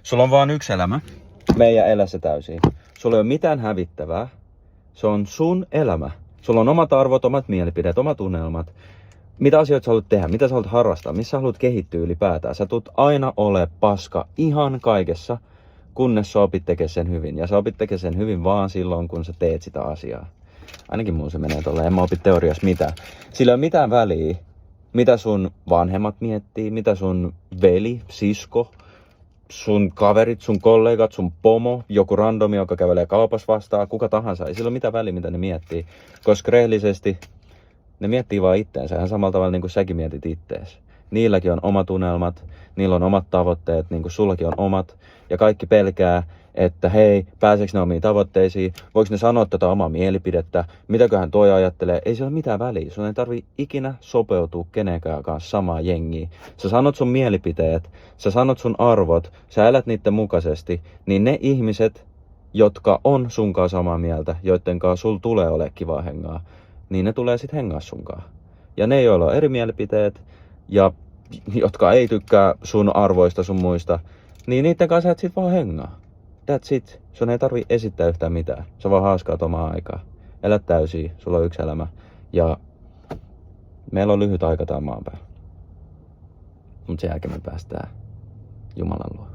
Sulla on vaan yksi elämä. Meidän elä se täysin. Sulla ei ole mitään hävittävää. Se on sun elämä. Sulla on omat arvot, omat mielipiteet, omat unelmat. Mitä asioita sä haluat tehdä, mitä sä haluat harrastaa, missä sä haluat kehittyä ylipäätään. Sä tulet aina ole paska ihan kaikessa, kunnes sä opit tekemään sen hyvin. Ja sä opit tekemään sen hyvin vaan silloin, kun sä teet sitä asiaa. Ainakin mun se menee tolleen, en mä opi teoriassa mitään. Sillä ei ole mitään väliä, mitä sun vanhemmat miettii, mitä sun veli, sisko, sun kaverit, sun kollegat, sun pomo, joku randomi, joka kävelee kaupassa vastaan, kuka tahansa. Ei sillä ole mitään väliä, mitä ne miettii. Koska rehellisesti ne miettii vaan itteensä ihan samalla tavalla niin kuin säkin mietit ittees. Niilläkin on omat unelmat, niillä on omat tavoitteet, niin kuin sullakin on omat. Ja kaikki pelkää, että hei, pääseekö ne omiin tavoitteisiin? Voiko ne sanoa tätä omaa mielipidettä? Mitäköhän toi ajattelee? Ei sillä ole mitään väliä. Sun ei tarvi ikinä sopeutua kenenkään kanssa samaan jengiin. Sä sanot sun mielipiteet, sä sanot sun arvot, sä elät niiden mukaisesti. Niin ne ihmiset, jotka on sunkaan samaa mieltä, joiden kanssa sul tulee ole kivaa hengaa, niin ne tulee sit hengaa sunkaan. Ja ne, joilla on eri mielipiteet ja jotka ei tykkää sun arvoista sun muista, niin niiden kanssa et sit vaan hengaa. That's it. Sun ei tarvi esittää yhtään mitään. Sä vaan haaskaat omaa aikaa. Elät täysin, sulla on yksi elämä. Ja meillä on lyhyt aika täällä maan päällä. Mut sen jälkeen me päästään Jumalan luo.